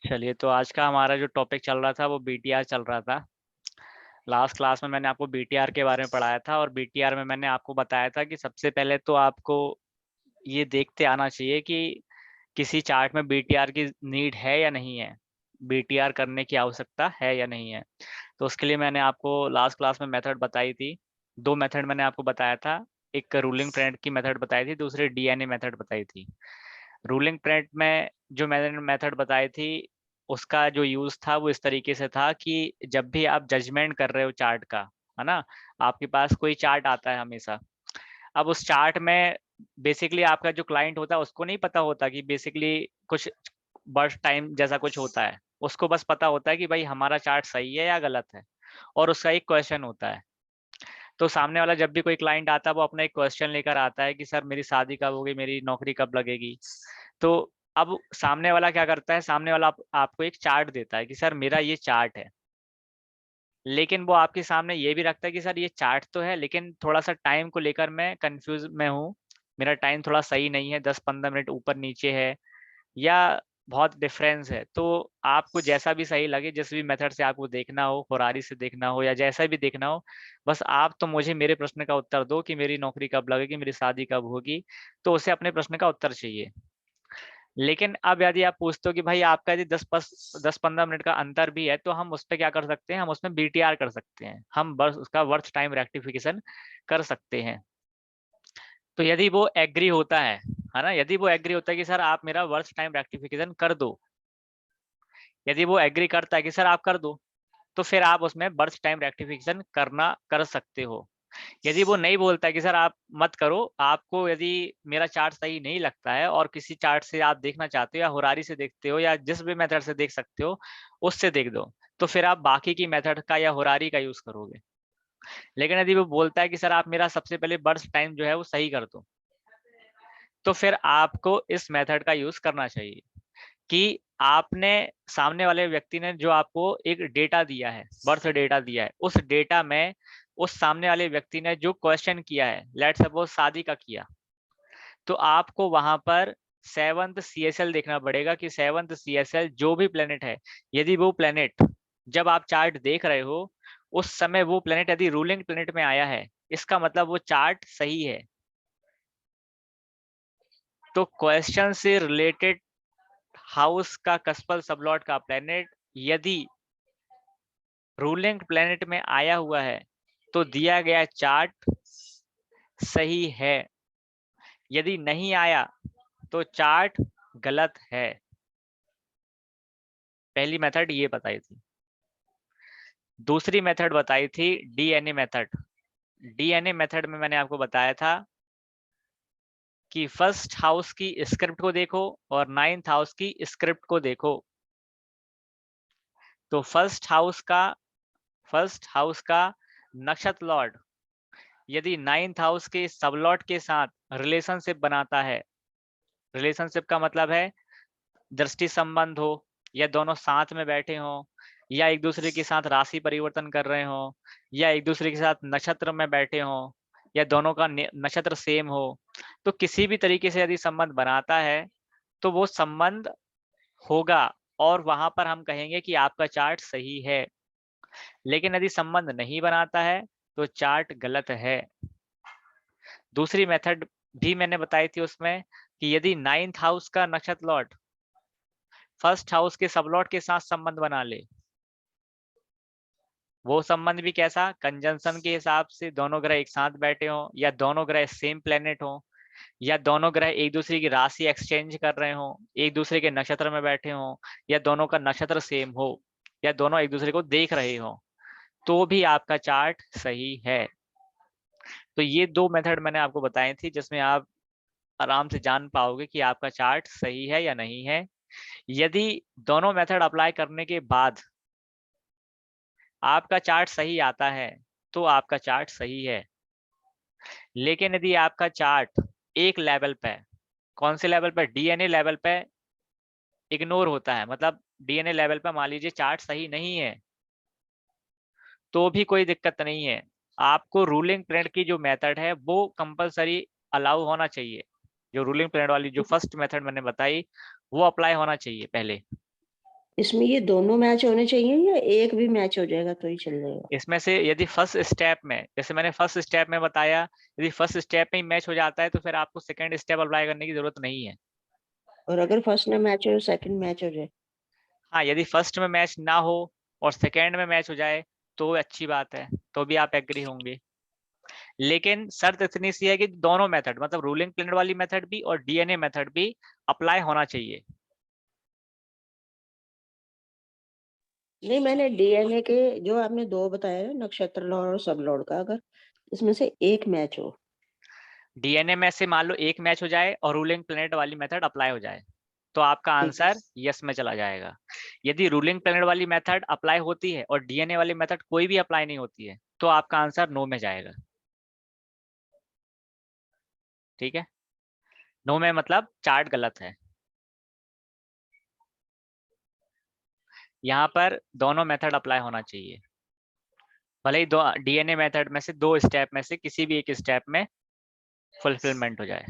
चलिए, तो आज का हमारा जो टॉपिक चल रहा था वो बीटीआर चल रहा था। लास्ट क्लास में मैंने आपको बीटीआर के बारे में पढ़ाया था और बीटीआर में मैंने आपको बताया था कि सबसे पहले तो आपको ये देखते आना चाहिए कि किसी चार्ट में बीटीआर की नीड है या नहीं है, बीटीआर करने की आवश्यकता है या नहीं है। तो उसके लिए मैंने आपको लास्ट क्लास में मेथड बताई थी। दो मेथड मैंने आपको बताया था, एक रूलिंग ट्रेंड की मेथड बताई थी, दूसरी डीएनए मेथड बताई थी। रूलिंग ट्रेंड में जो मैंने मेथड बताई थी उसका जो यूज था वो इस तरीके से था कि जब भी आप जजमेंट कर रहे हो चार्ट का, है ना, आपके पास कोई चार्ट आता है हमेशा। अब उस चार्ट में बेसिकली आपका जो क्लाइंट होता है उसको नहीं पता होता कि बेसिकली कुछ बर्स्ट टाइम जैसा कुछ होता है। उसको बस पता होता है कि भाई हमारा चार्ट सही है या गलत है, और उसका एक क्वेश्चन होता है। तो सामने वाला जब भी कोई क्लाइंट आता है वो अपना एक क्वेश्चन लेकर आता है कि सर मेरी शादी कब होगी, मेरी नौकरी कब लगेगी। तो अब सामने वाला क्या करता है, सामने वाला आपको एक चार्ट देता है कि सर मेरा ये चार्ट है। लेकिन वो आपके सामने ये भी रखता है कि सर ये चार्ट तो है लेकिन थोड़ा सा टाइम को लेकर मैं कंफ्यूज में हूँ, मेरा टाइम थोड़ा सही नहीं है, 10-15 मिनट ऊपर नीचे है या बहुत डिफरेंस है। तो आपको जैसा भी सही लगे, जिस भी मेथड से आपको देखना हो, फरारी से देखना हो या जैसा भी देखना हो, बस आप तो मुझे मेरे प्रश्न का उत्तर दो कि मेरी नौकरी कब लगेगी, मेरी शादी कब होगी। तो उसे अपने प्रश्न का उत्तर चाहिए। लेकिन अब यदि आप पूछते हो कि भाई आपका यदि 10-15 मिनट का अंतर भी है तो हम उस पर क्या कर सकते हैं, हम उसमें बीटीआर कर सकते हैं, हम बस उसका वर्थ टाइम रेक्टिफिकेशन कर सकते हैं। तो यदि वो एग्री होता है ना, यदि वो एग्री होता है कि सर आप मेरा वर्स्ट टाइम रेक्टिफिकेशन कर दो, यदि वो एग्री करता है कि सर आप कर दो, तो फिर आप उसमें बर्स्ट टाइम रेक्टिफिकेशन करना कर सकते हो। यदि वो नहीं बोलता है कि सर आप मत करो, आपको यदि मेरा चार्ट सही नहीं लगता है और किसी चार्ट से आप देखना चाहते हो या हुरारी से देखते हो या जिस भी मेथड से देख सकते हो उससे देख दो, तो फिर आप बाकी की मेथड का या हुरारी का यूज करोगे। लेकिन यदि वो बोलता है कि सर आप मेरा सबसे पहले बर्स्ट टाइम जो है वो सही कर दो, तो फिर आपको इस मेथड का यूज करना चाहिए कि आपने, सामने वाले व्यक्ति ने जो आपको एक डेटा दिया है, बर्थ डेटा दिया है, उस डेटा में उस सामने वाले व्यक्ति ने जो क्वेश्चन किया है, लेट्स सपोज शादी का किया, तो आपको वहां पर सेवंथ सीएसएल देखना पड़ेगा कि सेवंथ सीएसएल जो भी प्लेनेट है, यदि वो प्लेनेट जब आप चार्ट देख रहे हो उस समय वो प्लेनेट यदि रूलिंग प्लेनेट में आया है, इसका मतलब वो चार्ट सही है। तो क्वेश्चन से रिलेटेड हाउस का कस्पल सबलॉट का प्लेनेट यदि रूलिंग प्लेनेट में आया हुआ है तो दिया गया चार्ट सही है, यदि नहीं आया तो चार्ट गलत है। पहली मेथड ये बताई थी। दूसरी मेथड बताई थी डीएनए मेथड। डीएनए मेथड में मैंने आपको बताया था कि फर्स्ट हाउस की स्क्रिप्ट को देखो और नाइन्थ हाउस की स्क्रिप्ट को देखो। तो फर्स्ट हाउस का नक्षत्र लॉर्ड यदि नाइन्थ हाउस के सबलॉट के साथ रिलेशनशिप बनाता है, रिलेशनशिप का मतलब है दृष्टि संबंध हो, या दोनों साथ में बैठे हों, या एक दूसरे के साथ राशि परिवर्तन कर रहे हो, या एक दूसरे के साथ नक्षत्र में बैठे हों, या दोनों का नक्षत्र सेम हो, तो किसी भी तरीके से यदि संबंध बनाता है तो वो संबंध होगा और वहां पर हम कहेंगे कि आपका चार्ट सही है। लेकिन यदि संबंध नहीं बनाता है तो चार्ट गलत है। दूसरी मेथड भी मैंने बताई थी उसमें कि यदि नाइन्थ हाउस का नक्षत्र लॉर्ड फर्स्ट हाउस के सबलॉट के साथ संबंध बना ले, वो संबंध भी कैसा, कंजंक्शन के हिसाब से दोनों ग्रह एक साथ बैठे हों, या दोनों ग्रह सेम प्लेनेट हों, या दोनों ग्रह एक दूसरे की राशि एक्सचेंज कर रहे हों, एक दूसरे के नक्षत्र में बैठे हों, या दोनों का नक्षत्र सेम हो, या दोनों एक दूसरे को देख रहे हों, तो भी आपका चार्ट सही है। तो ये दो मेथड मैंने आपको बताई थी जिसमें आप आराम से जान पाओगे कि आपका चार्ट सही है या नहीं है। यदि दोनों मेथड अप्लाई करने के बाद आपका चार्ट सही आता है तो आपका चार्ट सही है। लेकिन यदि आपका चार्ट एक लेवल पे, कौन से लेवल पे, डीएनए लेवल पे इग्नोर होता है, मतलब डीएनए लेवल पे मान लीजिए चार्ट सही नहीं है, तो भी कोई दिक्कत नहीं है। आपको रूलिंग प्लेनेट की जो मेथड है वो कंपलसरी अलाउ होना चाहिए। जो रूलिंग प्लेनेट वाली जो फर्स्ट मेथड मैंने बताई वो अप्लाई होना चाहिए पहले। इसमें ये दोनों मैच होने चाहिए या एक भी मैच हो जाएगा तो ही चल जाएगा? इसमें से यदि फर्स्ट स्टेप में, जैसे मैंने फर्स्ट स्टेप में बताया, यदि फर्स्ट स्टेप में ही मैच हो जाता है तो फिर आपको सेकंड स्टेप अप्लाई करने की जरूरत नहीं है। और अगर फर्स्ट में मैच हो सेकंड मैच हो जाए? हाँ, यदि फर्स्ट में मैच ना हो और सेकंड में मैच हो जाए तो अच्छी बात है, तो भी आप एग्री होंगे। लेकिन शर्त इतनी सी है कि दोनों मेथड, मतलब रूलिंग प्लेनेट वाली मेथड भी और डीएनए मेथड भी अप्लाई होना चाहिए। नहीं, मैंने डीएनए के जो आपने दो बताए ना, नक्षत्र लॉर्ड और सब लॉर्ड का, अगर इसमें से एक मैच हो। डीएनए में से मान लो एक मैच हो जाए और रूलिंग प्लेनेट वाली मेथड अप्लाई हो जाए तो आपका ठीक है। आंसर यस में चला जाएगा। यदि रूलिंग प्लेनेट वाली मेथड अप्लाई होती है और डीएनए वाली मेथड कोई भी अप्लाई नहीं होती है तो आपका आंसर नो में जाएगा। ठीक है, नो में मतलब चार्ट गलत है। यहाँ पर दोनों मेथड अप्लाई होना चाहिए, भले ही दो डीएनए मेथड में से दो स्टेप में से किसी भी एक स्टेप में फुलफिलमेंट हो जाए।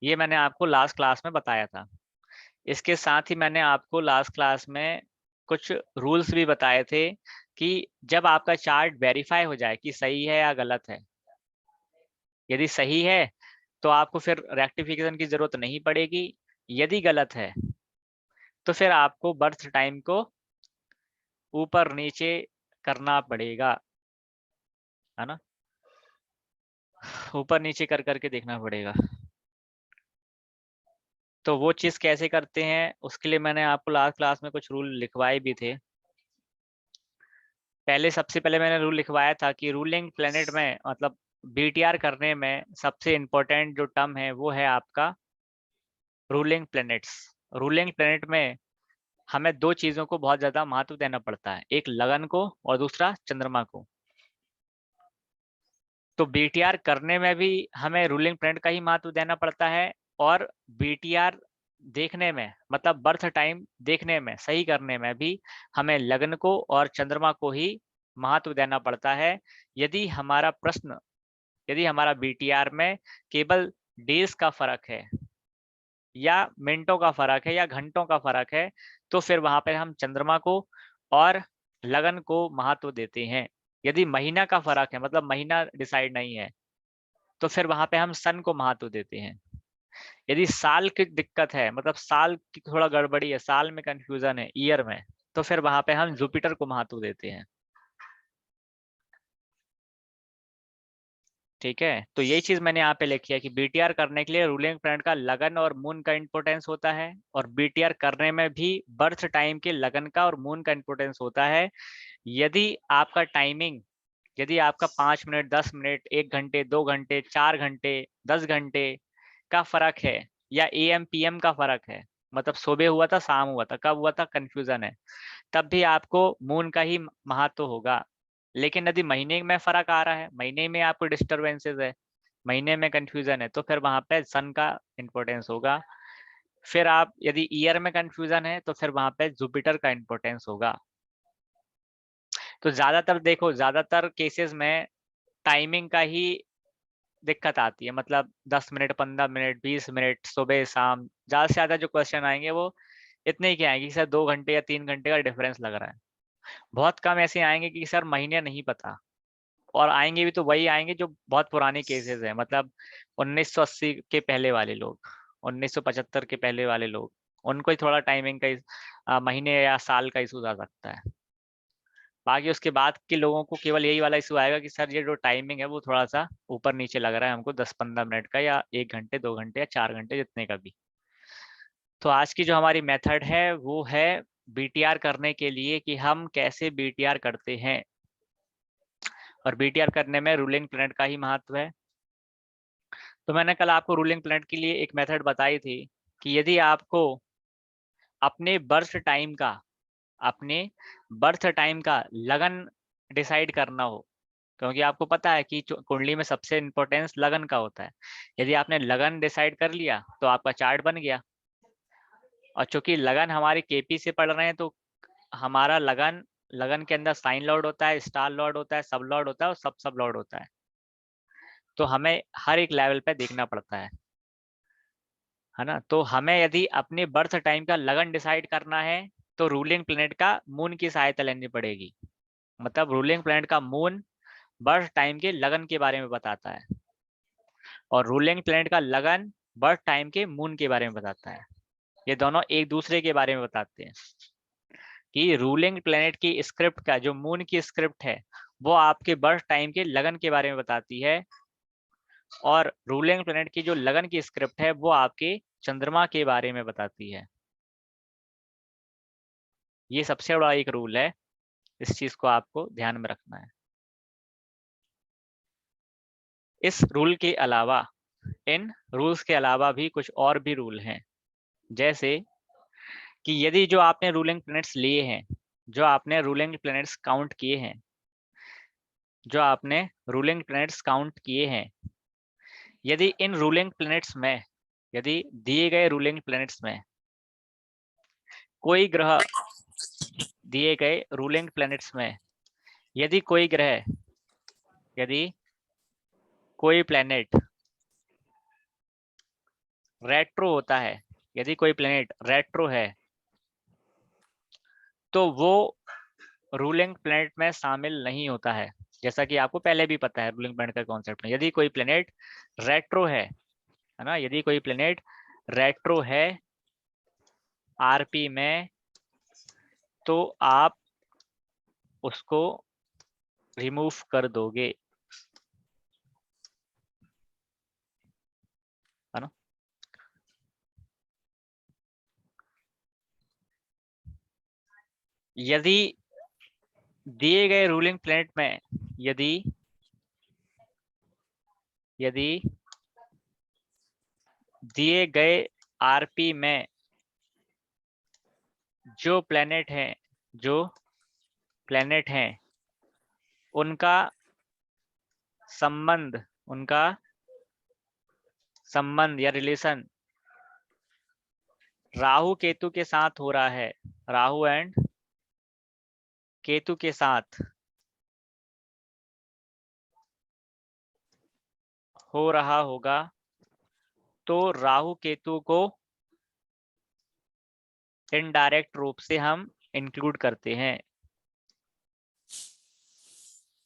ये मैंने आपको लास्ट क्लास में बताया था। इसके साथ ही मैंने आपको लास्ट क्लास में कुछ रूल्स भी बताए थे कि जब आपका चार्ट वेरीफाई हो जाए कि सही है या गलत है, यदि सही है तो आपको फिर रेक्टिफिकेशन की जरूरत नहीं पड़ेगी। यदि गलत है तो फिर आपको बर्थ टाइम को ऊपर नीचे करना पड़ेगा, है ना, ऊपर नीचे कर करके देखना पड़ेगा। तो वो चीज कैसे करते हैं उसके लिए मैंने आपको लास्ट क्लास में कुछ रूल लिखवाए भी थे। पहले सबसे पहले मैंने रूल लिखवाया था कि रूलिंग प्लेनेट में, मतलब बीटीआर करने में सबसे इम्पोर्टेंट जो टर्म है वो है आपका रूलिंग प्लेनेट्स। रूलिंग प्लेनेट में हमें दो चीजों को बहुत ज्यादा महत्व देना पड़ता है, एक लगन को और दूसरा चंद्रमा को। तो बीटीआर करने में भी हमें रूलिंग प्लेनेट का ही महत्व देना पड़ता है, और बीटीआर देखने में, मतलब बर्थ टाइम देखने में, सही करने में भी हमें लगन को और चंद्रमा को ही महत्व देना पड़ता है। यदि हमारा प्रश्न, यदि हमारा बीटीआर में केवल डेज का फर्क है या मिनटों का फर्क है या घंटों का फर्क है तो फिर वहां पर हम चंद्रमा को और लगन को महत्व देते हैं। यदि महीना का फर्क है, मतलब महीना डिसाइड नहीं है, तो फिर वहां पे हम सन को महत्व देते हैं। यदि साल की दिक्कत है, मतलब साल की थोड़ा गड़बड़ी है, साल में कंफ्यूजन है, ईयर में, तो फिर वहां पे हम जुपिटर को महत्व देते हैं। ठीक है, तो यही चीज मैंने यहाँ पे लिखी है कि बीटीआर करने के लिए रूलिंग प्लैनेट का लगन और मून का इंपोर्टेंस होता है, और बीटीआर करने में भी बर्थ टाइम के लगन का और मून का इंपोर्टेंस होता है। यदि आपका टाइमिंग, यदि आपका 5 मिनट, 10 मिनट, 1 घंटे, 2 घंटे, 4 घंटे, 10 घंटे का फर्क है, या एएम पीएम का फर्क है, मतलब सुबह हुआ था शाम हुआ था, कब हुआ था कंफ्यूजन है, तब भी आपको मून का ही महत्व होगा। लेकिन यदि महीने में फर्क आ रहा है, महीने में आपको डिस्टर्बेंसेस है, महीने में कंफ्यूजन है, तो फिर वहां पे सन का इंपॉर्टेंस होगा। फिर आप यदि ईयर में कंफ्यूजन है तो फिर वहां पे जुपिटर का इंपॉर्टेंस होगा। तो ज्यादातर देखो, ज्यादातर केसेस में टाइमिंग का ही दिक्कत आती है, मतलब 10 मिनट, 15 मिनट, 20 मिनट, सुबह शाम, ज्यादा से ज्यादा जो क्वेश्चन आएंगे वो इतने ही के आएंगे कि सर 2 घंटे या 3 घंटे का डिफरेंस लग रहा है। बहुत कम ऐसे आएंगे कि सर महीने नहीं पता, और आएंगे भी तो वही आएंगे जो बहुत पुराने केसेस हैं, मतलब 1980 के पहले वाले लोग, 1975 के पहले वाले लोग, उनको ही थोड़ा टाइमिंग का महीने या साल का इशू आ सकता है। बाकी उसके बाद के लोगों को केवल यही वाला इशू आएगा कि सर ये जो टाइमिंग है वो थोड़ा सा ऊपर नीचे लग रहा है हमको, 10-15 मिनट का, या 1 घंटे, 2 घंटे या 4 घंटे, जितने का भी। तो आज की जो हमारी मेथड है वो है बीटीआर करने के लिए कि हम कैसे बीटीआर करते हैं, और बीटीआर करने में रूलिंग प्लेनेट का ही महत्व है। तो मैंने कल आपको रूलिंग प्लेनेट के लिए एक मेथड बताई थी कि यदि आपको अपने बर्थ टाइम का, अपने बर्थ टाइम का लगन डिसाइड करना हो, क्योंकि आपको पता है कि कुंडली में सबसे इम्पोर्टेंस लगन का होता है। यदि आपने लगन डिसाइड कर लिया तो आपका चार्ट बन गया, और चूंकि लगन हमारी केपी से पढ़ रहे हैं तो हमारा लगन लगन के अंदर साइन लॉर्ड होता है, स्टार लॉर्ड होता है, सब लॉर्ड होता है और सब लॉर्ड होता है। तो हमें हर एक लेवल पे देखना पड़ता है ना। तो हमें यदि अपने बर्थ टाइम का लगन डिसाइड करना है तो रूलिंग प्लेनेट का मून की सहायता लेनी पड़ेगी। मतलब रूलिंग प्लेनेट का मून बर्थ टाइम के लगन के बारे में बताता है और रूलिंग प्लेनेट का लगन बर्थ टाइम के मून के बारे में बताता है। ये दोनों एक दूसरे के बारे में बताते हैं कि रूलिंग प्लेनेट की स्क्रिप्ट का जो मून की स्क्रिप्ट है वो आपके बर्थ टाइम के लगन के बारे में बताती है और रूलिंग प्लेनेट की जो लगन की स्क्रिप्ट है वो आपके चंद्रमा के बारे में बताती है। ये सबसे बड़ा एक रूल है, इस चीज को आपको ध्यान में रखना है। इस रूल के अलावा, इन रूल्स के अलावा भी कुछ और भी रूल हैं, जैसे कि यदि जो आपने रूलिंग प्लैनेट्स लिए हैं, जो आपने रूलिंग प्लैनेट्स काउंट किए हैं, जो आपने रूलिंग प्लैनेट्स काउंट किए हैं, यदि इन रूलिंग प्लैनेट्स में, यदि दिए गए रूलिंग प्लैनेट्स में कोई ग्रह, दिए गए रूलिंग प्लैनेट्स में यदि कोई ग्रह, यदि कोई प्लैनेट रेट्रो होता है, यदि कोई प्लैनेट रेट्रो है तो वो रूलिंग प्लैनेट में शामिल नहीं होता है। जैसा कि आपको पहले भी पता है रूलिंग प्लैनेट का कॉन्सेप्ट में, यदि कोई प्लैनेट रेट्रो है ना, यदि कोई प्लैनेट रेट्रो है आरपी में तो आप उसको रिमूव कर दोगे, है ना। यदि दिए गए रूलिंग प्लैनेट में यदि यदि दिए गए आरपी में जो प्लैनेट हैं, जो प्लैनेट हैं उनका संबंध, उनका संबंध या रिलेशन राहु केतु के साथ हो रहा है, राहु एंड केतु के साथ हो रहा होगा तो राहु केतु को इनडायरेक्ट रूप से हम इंक्लूड करते हैं।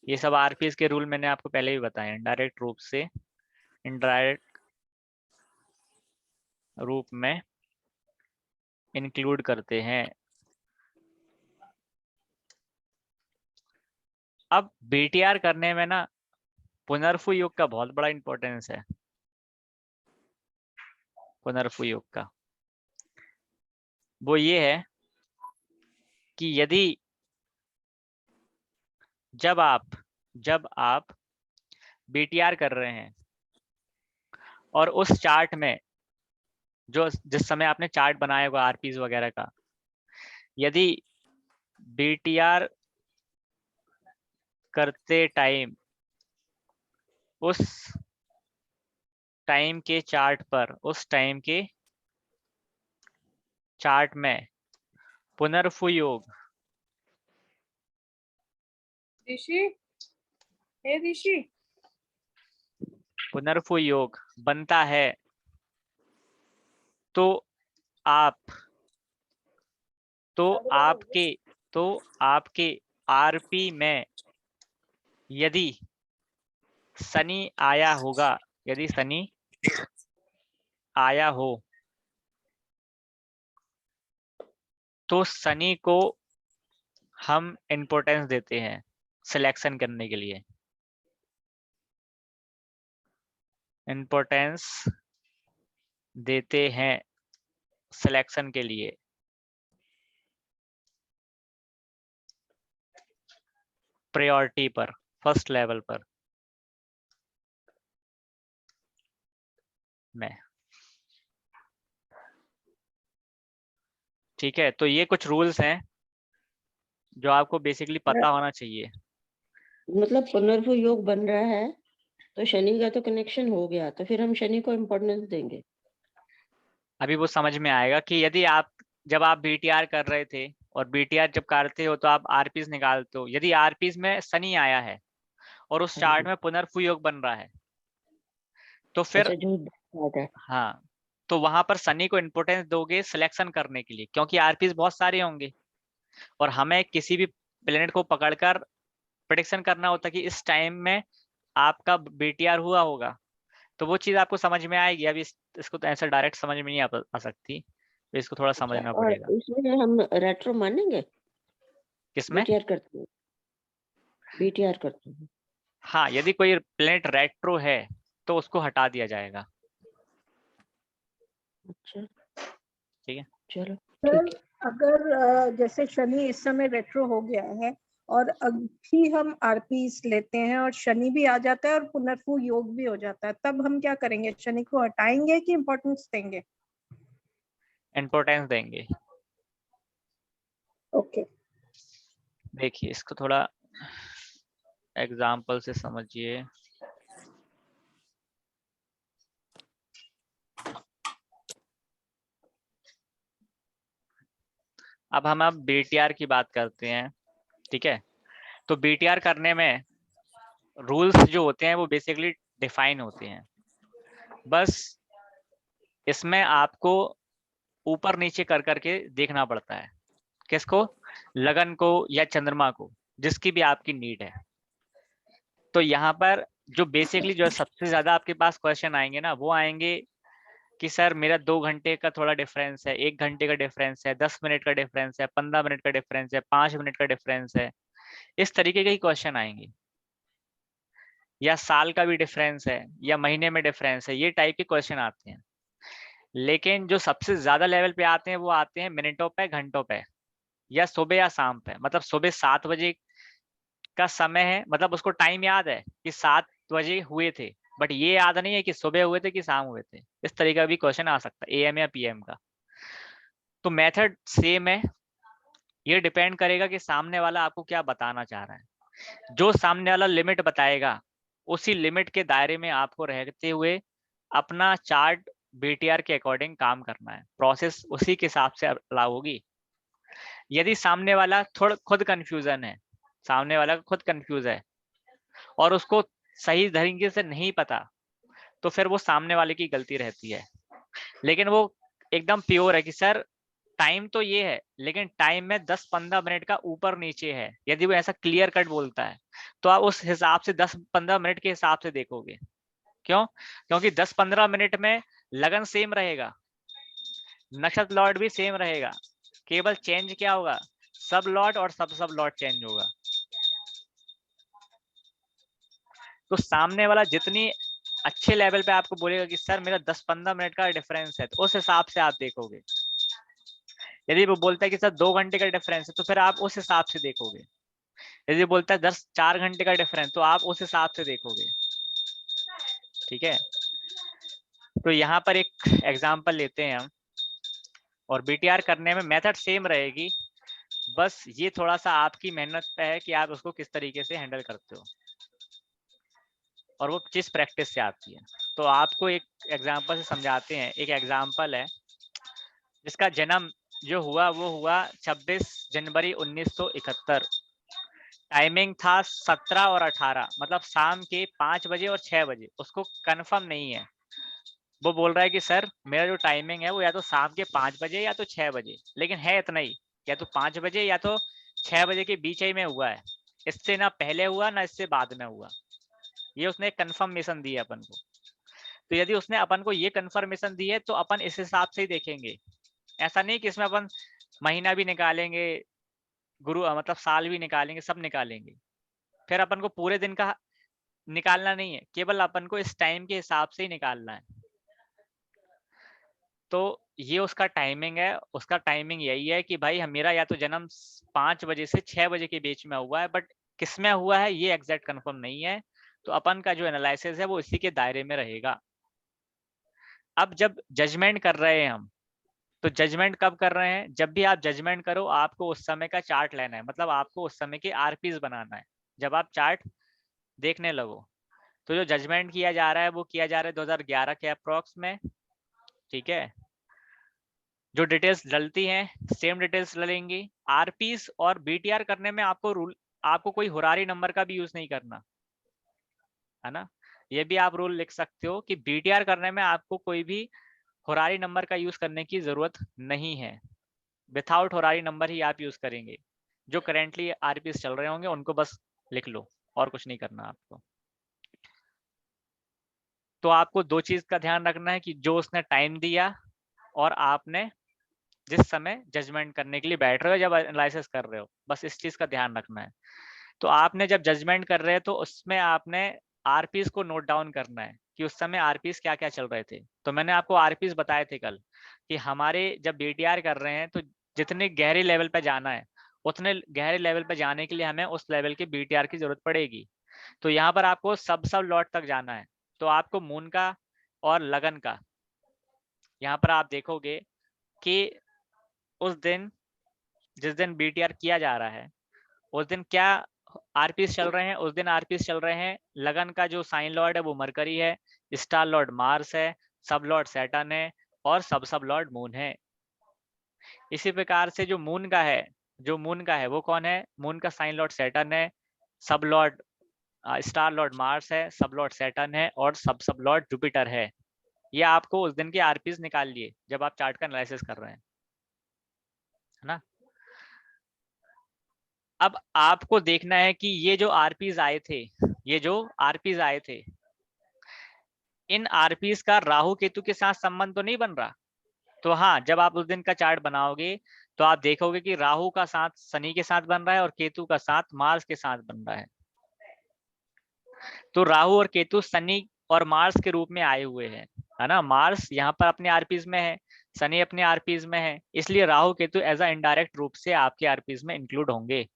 ये सब आरपीएस के रूल मैंने आपको पहले भी बताए, इनडायरेक्ट रूप से, इनडायरेक्ट रूप में इंक्लूड करते हैं। अब बीटीआर करने में ना पुनर्फु योग का बहुत बड़ा इंपॉर्टेंस है। पुनर्फु योग का वो ये है कि यदि जब आप बीटीआर कर रहे हैं और उस चार्ट में जो जिस समय आपने चार्ट बनाया होगा आरपीज वगैरह का, यदि बीटीआर करते टाइम उस टाइम के चार्ट पर, उस टाइम के चार्ट में पुनर्फु योग, पुनर्फु योग बनता है तो आप तो आपके आरपी में यदि शनि आया होगा, यदि शनि आया हो तो शनि को हम इम्पोर्टेंस देते हैं सिलेक्शन करने के लिए, इम्पोर्टेंस देते हैं सिलेक्शन के लिए। प्रायोरिटी पर, फर्स्ट लेवल पर में, ठीक है। तो ये कुछ रूल्स हैं जो आपको बेसिकली पता होना चाहिए। मतलब पुनर्भु योग बन रहा है तो शनि का तो कनेक्शन हो गया, तो फिर हम शनि को इम्पोर्टेंस देंगे। अभी वो समझ में आएगा कि यदि आप जब आप बीटीआर कर रहे थे और बीटीआर जब करते हो तो आप आरपीस निकालते हो। यदि आरपीस में शनि आया है और उस हाँ चार्ट जी। में पुनर्फु योग बन रहा है, तो फिर अच्छा, जो बात है। हाँ, तो वहां पर शनि को इंपोर्टेंस दोगे सिलेक्शन करने के लिए, क्योंकि आरपीस बहुत सारे होंगे और हमें किसी भी प्लेनेट को पकड़कर प्रिडिक्शन करना होता है कि इस टाइम में आपका बीटीआर हुआ होगा। तो वो चीज आपको समझ में आएगी। अभी इसको तो ऐसा डायरेक्ट समझ में नहीं आ सकती, तो इसको थोड़ा अच्छा, समझना और पड़ेगा। इसमें हम रेट्रो मानेंगे? किसमें? बीटीआर करते हैं, बीटीआर करते हैं। हाँ, यदि कोई प्लेनेट रेट्रो है तो उसको हटा दिया जाएगा। अच्छा, ठीक है। चलो सर, ठीक है। अगर जैसे शनि इस समय रेट्रो हो गया है और अभी हम आरपीस लेते हैं और शनि भी आ जाता है और पुनर्फु योग भी हो जाता है, तब हम क्या करेंगे? शनि को हटाएंगे कि इम्पोर्टेंस देंगे? इम्पोर्टेंस देंगे। ओके। देखिए इसको थोड़ा एग्जाम्पल से समझिए। अब बीटीआर की बात करते हैं। ठीक है, तो बीटीआर करने में रूल्स जो होते हैं वो बेसिकली डिफाइन होते हैं। बस इसमें आपको ऊपर नीचे कर करके देखना पड़ता है। किसको? लगन को या चंद्रमा को, जिसकी भी आपकी नीड है। तो यहाँ पर जो बेसिकली जो सबसे ज्यादा आपके पास क्वेश्चन आएंगे ना, वो आएंगे कि सर मेरा 2 घंटे का थोड़ा डिफरेंस है, 1 घंटे का डिफरेंस है, 10 मिनट का डिफरेंस है, 15 मिनट का डिफरेंस है, 5 मिनट का डिफरेंस है। इस तरीके के ही क्वेश्चन आएंगे। या साल का भी डिफरेंस है, या महीने में डिफरेंस है, ये टाइप के क्वेश्चन आते हैं। लेकिन जो सबसे ज्यादा लेवल पे आते हैं वो आते हैं मिनटों पे, घंटों पे, या सुबह या शाम पे। मतलब सुबह 7 बजे का समय है, मतलब उसको टाइम याद है कि 7 बजे हुए थे, बट ये याद नहीं है कि सुबह हुए थे कि शाम हुए थे। इस तरीके का भी क्वेश्चन आ सकता है, एएम या पीएम का। तो मेथड सेम है। ये डिपेंड करेगा कि सामने वाला आपको क्या बताना चाह रहा है। जो सामने वाला लिमिट बताएगा, उसी लिमिट के दायरे में आपको रहते हुए अपना चार्ट बीटीआर के अकॉर्डिंग काम करना है। प्रोसेस उसी के हिसाब से अलाउ होगी। यदि सामने वाला थोड़ा खुद कंफ्यूजन है, सामने वाला खुद कंफ्यूज है और उसको सही तरीके से नहीं पता, तो फिर वो सामने वाले की गलती रहती है। लेकिन वो एकदम प्योर है कि सर टाइम तो ये है, लेकिन टाइम में 10-15 मिनट का ऊपर नीचे है, यदि वो ऐसा क्लियर कट बोलता है, तो आप उस हिसाब से 10-15 मिनट के हिसाब से देखोगे। क्यों? क्योंकि 10-15 मिनट में लगन सेम रहेगा, नक्षत्र लॉर्ड भी सेम रहेगा। केवल चेंज क्या होगा? सब लॉर्ड और सब लॉर्ड चेंज होगा। तो सामने वाला जितनी अच्छे लेवल पे आपको बोलेगा कि सर मेरा 10-15 मिनट का डिफरेंस है, तो उस हिसाब से आप देखोगे। यदि वो बोलता है कि सर 2 घंटे का डिफरेंस है, तो फिर आप उस हिसाब से देखोगे। यदि बोलता है 4 घंटे का डिफरेंस, तो आप उस हिसाब से देखोगे। ठीक है, तो यहाँ पर एक एग्जांपल लेते हैं हम। और बीटीआर करने में मेथड सेम रहेगी, बस ये थोड़ा सा आपकी मेहनत पे है कि आप उसको किस तरीके से हैंडल करते हो और वो किस प्रैक्टिस से आती है। तो आपको एक एग्जांपल से समझाते हैं। एक एग्जांपल है जिसका जन्म जो हुआ वो हुआ 26 जनवरी 1971। टाइमिंग था 17 और 18, मतलब शाम के 5 बजे और 6 बजे। उसको कंफर्म नहीं है। वो बोल रहा है कि सर मेरा जो टाइमिंग है वो या तो शाम के 5 बजे या तो 6 बजे, लेकिन है इतना ही, या तो 5 बजे या तो 6 बजे के बीच ही में हुआ है। इससे ना पहले हुआ ना इससे बाद में हुआ। ये उसने कंफर्मेशन दी है अपन को। तो यदि उसने अपन को ये कंफर्मेशन दी है तो अपन इस हिसाब से ही देखेंगे। ऐसा नहीं कि इसमें अपन महीना भी निकालेंगे, गुरु मतलब साल भी निकालेंगे, सब निकालेंगे। फिर अपन को पूरे दिन का निकालना नहीं है, केवल अपन को इस टाइम के हिसाब से ही निकालना है। तो ये उसका टाइमिंग है। उसका टाइमिंग यही है कि भाई मेरा या तो जन्म 5 बजे से 6 बजे के बीच में हुआ है, बट किसमें हुआ है ये एग्जैक्ट कंफर्म नहीं है। तो अपन का जो एनालिसिस है वो इसी के दायरे में रहेगा। अब जब जजमेंट कर रहे हैं हम, तो जजमेंट कब कर रहे हैं? जब भी आप जजमेंट करो, आपको उस समय का चार्ट लेना है, मतलब आपको उस समय के आरपीस बनाना है। जब आप चार्ट देखने लगो, तो जो जजमेंट किया जा रहा है वो किया जा रहा है 2011 के अप्रोक्स में। ठीक है, जो डिटेल्स डलती हैं सेम डिटेल्स डलेंगी। आरपीस और बीटीआर करने में आपको कोई हुरारी नंबर का भी यूज नहीं करना है ना। ये भी आप रूल लिख सकते हो कि बीटीआर करने में आपको कोई भी हुरारी नंबर का यूज करने की जरूरत नहीं है। विथआउट हुरारी नंबर ही आप यूज करेंगे। जो करेंटली आरपीस चल रहे होंगे उनको बस लिख लो और कुछ नहीं करना आपको। तो आपको दो चीज का ध्यान रखना है कि जो उसने टाइम दिया और आपने जिस समय जजमेंट करने के लिए बैठ रहे हो जब एनालिसिस कर रहे हो, बस इस चीज का ध्यान रखना है। तो आपने जब जजमेंट कर रहे हैं तो उसमें आपने आरपीस को नोट डाउन करना है कि उस समय आरपीस क्या क्या चल रहे थे। तो मैंने आपको आरपीस बताए थे कल कि हमारे जब बीटीआर कर रहे हैं तो जितने गहरे लेवल पे जाना है उतने गहरे लेवल पे जाने के लिए हमें उस लेवल की बीटीआर की जरूरत पड़ेगी। तो यहाँ पर आपको सब लॉट तक जाना है। तो आपको मून का और लगन का यहाँ पर आप देखोगे कि उस दिन जिस दिन बीटीआर किया जा रहा है उस दिन क्या आरपीस चल रहे हैं। उस दिन आरपीस चल रहे हैं लगन का जो साइन लॉर्ड है वो मरकरी है, स्टार लॉर्ड मार्स है, सब लॉर्ड सैटर्न है और सब लॉर्ड मून है। इसी प्रकार से जो मून का है वो कौन है, मून का साइन लॉर्ड सैटर्न है, सब लॉर्ड स्टार लॉर्ड मार्स है, सब लॉर्ड सैटर्न है और सब लॉर्ड जुपिटर है। ये आपको उस दिन के आरपीस निकाल लिए जब आप चार्ट का एनालिसिस कर रहे हैं, है ना। अब आपको देखना है कि ये जो आरपीस आए थे इन आरपीस का राहु केतु के साथ संबंध तो नहीं बन रहा। तो हाँ, जब आप उस दिन का चार्ट बनाओगे तो आप देखोगे कि राहु का साथ शनि के साथ बन रहा है और केतु का साथ मार्स के साथ बन रहा है। तो राहु और केतु शनि और मार्स के रूप में आए हुए हैं, है ना। मार्स यहाँ पर अपने आरपीस में है, शनि अपने आरपीस में है, इसलिए Rahu Ketu as a indirect रूप से आपके आरपीस में इंक्लूड होंगे।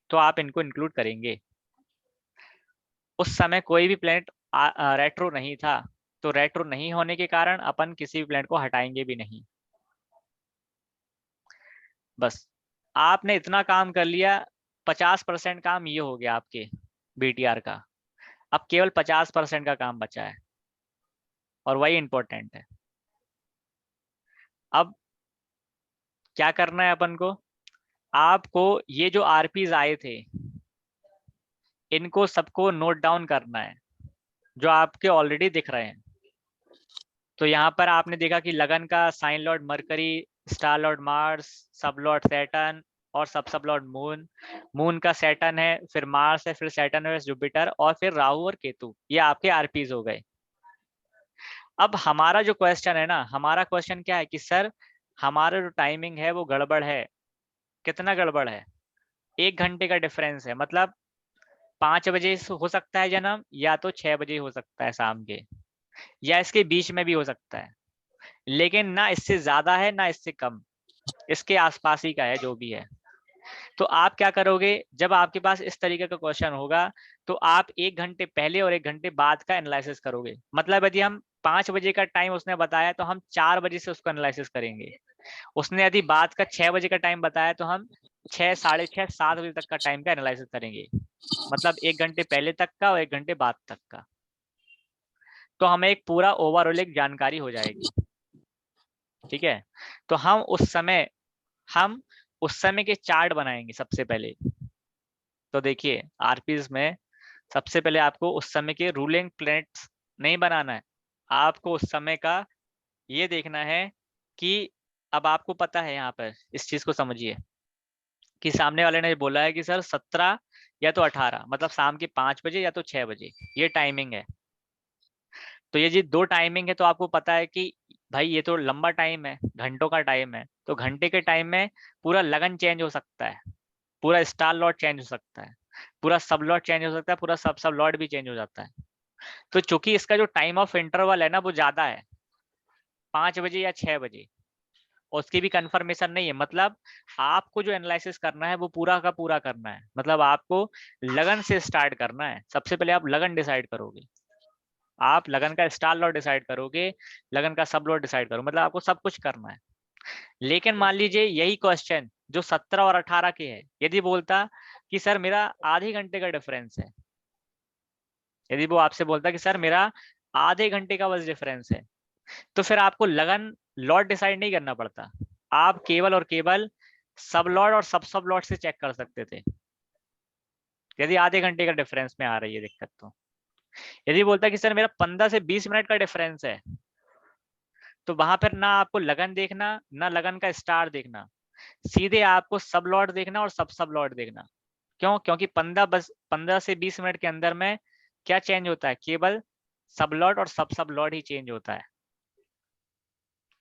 तो आप इनको इंक्लूड करेंगे। उस समय कोई भी प्लेनेट रेट्रो नहीं था, तो रेट्रो नहीं होने के कारण अपन किसी भी प्लेनेट को हटाएंगे भी नहीं। बस आपने इतना काम कर लिया, 50% काम ये हो गया आपके बीटीआर का। अब केवल 50% का काम बचा है और वही इंपॉर्टेंट है। अब क्या करना है अपन को, आपको ये जो आरपीज आए थे इनको सबको नोट डाउन करना है जो आपके ऑलरेडी दिख रहे हैं। तो यहाँ पर आपने देखा कि लगन का sign lord Mercury, star lord Mars, sub lord Saturn और सब लॉर्ड मून। मून का सैटर्न है, फिर मार्स है, फिर सैटर्न है, जुपिटर और फिर राहु और केतु। ये आपके आरपीज हो गए। अब हमारा जो क्वेश्चन है ना, हमारा क्वेश्चन क्या है कि सर हमारा जो टाइमिंग है वो गड़बड़ है। कितना गड़बड़ है, 1 घंटे का डिफरेंस है। मतलब 5 बजे हो सकता है जन्म, या तो 6 बजे हो सकता है शाम के, या इसके बीच में भी हो सकता है, लेकिन ना इससे ज्यादा है ना इससे कम, इसके आसपास ही का है जो भी है। तो आप क्या करोगे, जब आपके पास इस तरीके का क्वेश्चन होगा तो आप 1 घंटे पहले और 1 घंटे बाद का एनालिसिस करोगे। मतलब यदि हम 5 बजे का टाइम उसने बताया तो हम 4 बजे से उसको एनालिसिस करेंगे। उसने यदि बाद का 6 बजे का टाइम बताया तो हम 6, 6:30, 7 बजे तक का टाइम का एनालिसिस करेंगे। मतलब 1 घंटे पहले तक का और 1 घंटे बाद तक का। तो हमें एक पूरा ओवरऑल एक जानकारी हो जाएगी। ठीक है, तो हम उस समय के चार्ट बनाएंगे सबसे पहले। तो देखिए आरपीस में सबसे पहले आपको उस समय के रूलिंग प्लैनेट्स नहीं बनाना है, आपको उस समय का ये देखना है कि अब आपको पता है, यहाँ पर इस चीज को समझिए कि सामने वाले ने बोला है कि सर 17 या तो 18, मतलब शाम के 5 बजे या तो 6 बजे ये टाइमिंग है। तो ये जी दो टाइमिंग है, तो आपको पता है कि भाई ये तो लंबा टाइम है, घंटों का टाइम है। तो घंटे के टाइम में पूरा लगन चेंज हो सकता है, पूरा स्टार लॉर्ड चेंज हो सकता है, पूरा सब लॉर्ड चेंज हो सकता है, पूरा सब लॉर्ड भी चेंज हो जाता है। तो चूंकि इसका जो टाइम ऑफ इंटरवल है ना वो ज्यादा है, 5 बजे या 6 बजे, उसकी भी कंफर्मेशन नहीं है। मतलब आपको जो एनालिसिस करना है वो पूरा का पूरा करना है। मतलब आपको लगन से स्टार्ट करना है। सबसे पहले आप लगन डिसाइड करोगे, आप लगन का स्टार लॉर्ड डिसाइड करोगे, लगन का सब लॉर्ड डिसाइड करोगे, मतलब आपको सब कुछ करना है। लेकिन मान लीजिए यही क्वेश्चन जो 17 और 18 के है, यदि बोलता कि सर मेरा आधे घंटे का डिफरेंस है, यदि वो आपसे बोलता कि सर मेरा आधे घंटे का बस डिफरेंस है, तो फिर आपको लगन लॉट डिसाइड नहीं करना पड़ता, आप केवल और केवल सब लॉट और सब लॉट से चेक कर सकते थे यदि आधे घंटे का डिफरेंस में आ रही है दिक्कत। तो यदि बोलता है कि सर मेरा 15 से 20 मिनट का डिफरेंस है, तो वहां पर ना आपको लगन देखना, ना लगन का स्टार देखना, सीधे आपको सब लॉट देखना और सब लॉट देखना। क्यों? क्योंकि 15 से 20 मिनट के अंदर में क्या चेंज होता है? केवल सब लॉट और सब लॉट ही चेंज होता है।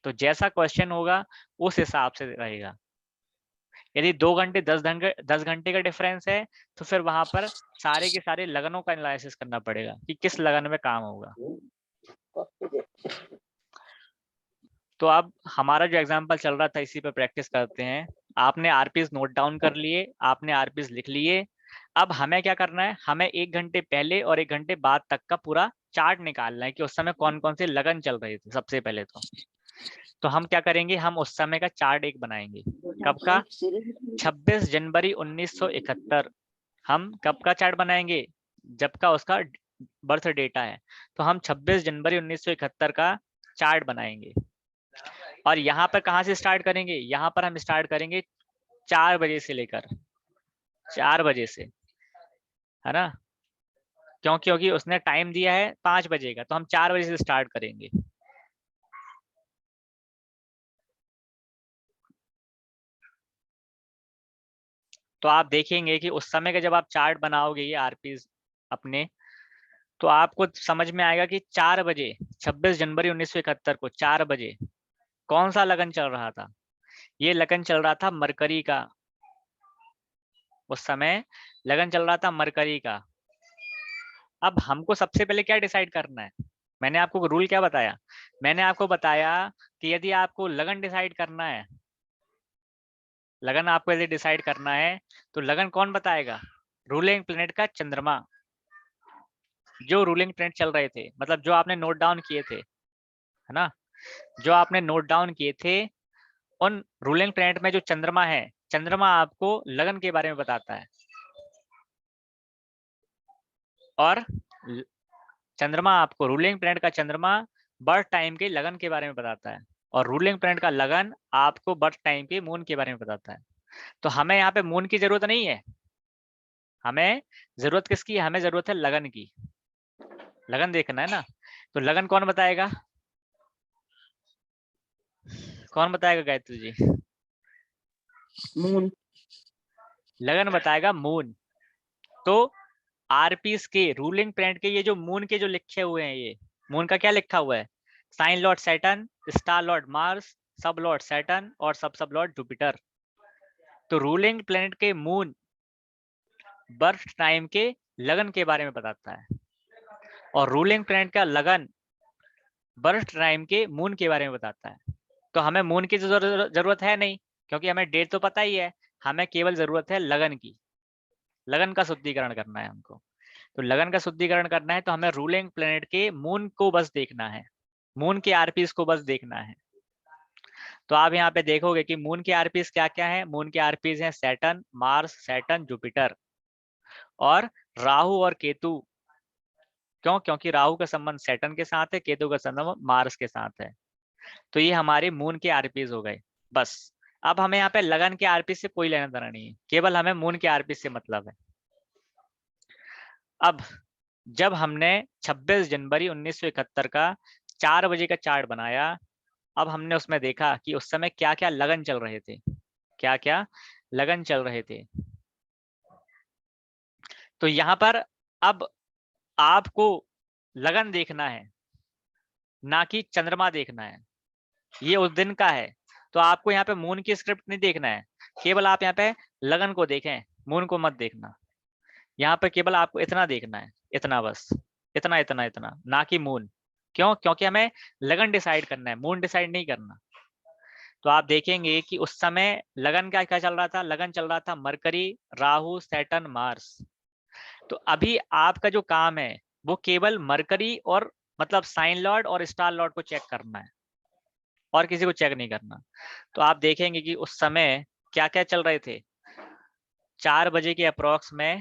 तो जैसा क्वेश्चन होगा उस हिसाब से रहेगा। यदि 2 घंटे 10 घंटे का डिफरेंस है, तो फिर वहां पर सारे के सारे लगनों का एनालिसिस करना पड़ेगा कि किस लगन में काम होगा। तो अब हमारा जो एग्जाम्पल चल रहा था इसी पे प्रैक्टिस करते हैं। आपने आरपीस नोट डाउन कर लिए, आपने आरपीस लिख लिए। अब हमें क्या करना है? हमें 1 घंटे पहले और 1 घंटे बाद तक का पूरा चार्ट निकालना है कि उस समय कौन कौन से लगन चल रहे थे। सबसे पहले तो हम क्या करेंगे? हम उस समय का चार्ट एक बनाएंगे। कब का? 26 जनवरी 1971। हम कब का चार्ट बनाएंगे? जब का उसका बर्थ डेटा है। तो हम 26 जनवरी 1971 का चार्ट बनाएंगे। और यहाँ पर कहाँ से स्टार्ट करेंगे? यहाँ पर हम स्टार्ट करेंगे 4 बजे से लेकर 4 बजे से, है ना? क्योंकि उसने टाइम दिया है 5 बजे का, तो हम 4 बजे से स्टार्ट करेंगे। तो आप देखेंगे कि उस समय का जब आप चार्ट बनाओगे ये आरपीस अपने, तो आपको समझ में आएगा कि 4 बजे 26 जनवरी 1971 को 4 बजे कौन सा लगन चल रहा था? ये लगन चल रहा था मरकरी का। उस समय लगन चल रहा था मरकरी का। अब हमको सबसे पहले क्या डिसाइड करना है? मैंने आपको रूल क्या बताया? मैंने आपको बताया कि यदि आपको लगन डिसाइड करना है, लगन आपको यदि डिसाइड करना है, तो लगन कौन बताएगा? रूलिंग प्लेनेट का चंद्रमा। जो रूलिंग प्लेनेट चल रहे थे, मतलब जो आपने नोट डाउन किए थे, है ना? जो आपने नोट डाउन किए थे, उन रूलिंग प्लेनेट में जो चंद्रमा है, चंद्रमा आपको लगन के बारे में बताता है। और चंद्रमा आपको, रूलिंग प्लेनेट का चंद्रमा बर्थ टाइम के लगन के बारे में बताता है, और रूलिंग प्लेनेट का लगन आपको बर्थ टाइम के मून के बारे में बताता है। तो हमें यहाँ पे मून की जरूरत नहीं है, हमें जरूरत किसकी है? हमें जरूरत है लगन की। लगन देखना है ना, तो लगन कौन बताएगा? कौन बताएगा गायत्री जी? मून। लगन बताएगा मून। तो आरपीस के रूलिंग प्लेनेट के ये जो मून के जो लिखे हुए हैं, ये मून का क्या लिखा हुआ है? Sign lord Saturn, star lord Mars, sub lord Saturn और सब लॉर्ड जुपिटर। तो रूलिंग प्लेनेट के मून बर्थ टाइम के लगन के बारे में बताता है, और रूलिंग प्लेनेट का लगन बर्थ टाइम के मून के बारे में बताता है। तो हमें मून की जरूरत है नहीं, क्योंकि हमें डेट तो पता ही है। हमें केवल जरूरत है लगन की। लगन का शुद्धिकरण करना है हमको। तो लगन का शुद्धिकरण करना है तो हमें रूलिंग प्लेनेट के मून को बस देखना है, मून के आरपीस को बस देखना है। तो आप यहाँ पे देखोगे कि मून के आरपीस क्या क्या है? मून के आरपीस हैं सैटर्न, मार्स, सैटर्न, जुपिटर और राहु और केतु। क्यों? क्योंकि राहु का संबंध सैटर्न के साथ है, केतु का संबंध मार्स के साथ है। तो ये हमारे मून के आरपीस हो गए बस। अब हमें यहाँ पे लगन के आरपीस से कोई लेना देना नहीं है, केवल हमें मून के आरपीस से मतलब है। अब जब हमने 26 जनवरी 1971 का 4 बजे का चार्ट बनाया, अब हमने उसमें देखा कि उस समय क्या क्या लगन चल रहे थे, क्या क्या लगन चल रहे थे। तो यहाँ पर अब आपको लगन देखना है, ना कि चंद्रमा देखना है। ये उस दिन का है, तो आपको यहाँ पे मून की स्क्रिप्ट नहीं देखना है, केवल आप यहाँ पे लगन को देखें, मून को मत देखना। यहाँ पे केवल आपको इतना देखना है, इतना बस, इतना इतना इतना, ना कि मून। क्यों? क्योंकि हमें लगन डिसाइड करना है, मून डिसाइड नहीं करना। तो आप देखेंगे कि उस समय लगन क्या क्या चल रहा था? लगन चल रहा था मरकरी, राहु, सैटर्न, मार्स। तो अभी आपका जो काम है वो केवल मरकरी और मतलब साइन लॉर्ड और स्टार लॉर्ड को चेक करना है, और किसी को चेक नहीं करना। तो आप देखेंगे कि उस समय क्या क्या चल रहे थे। 4 बजे के अप्रोक्स में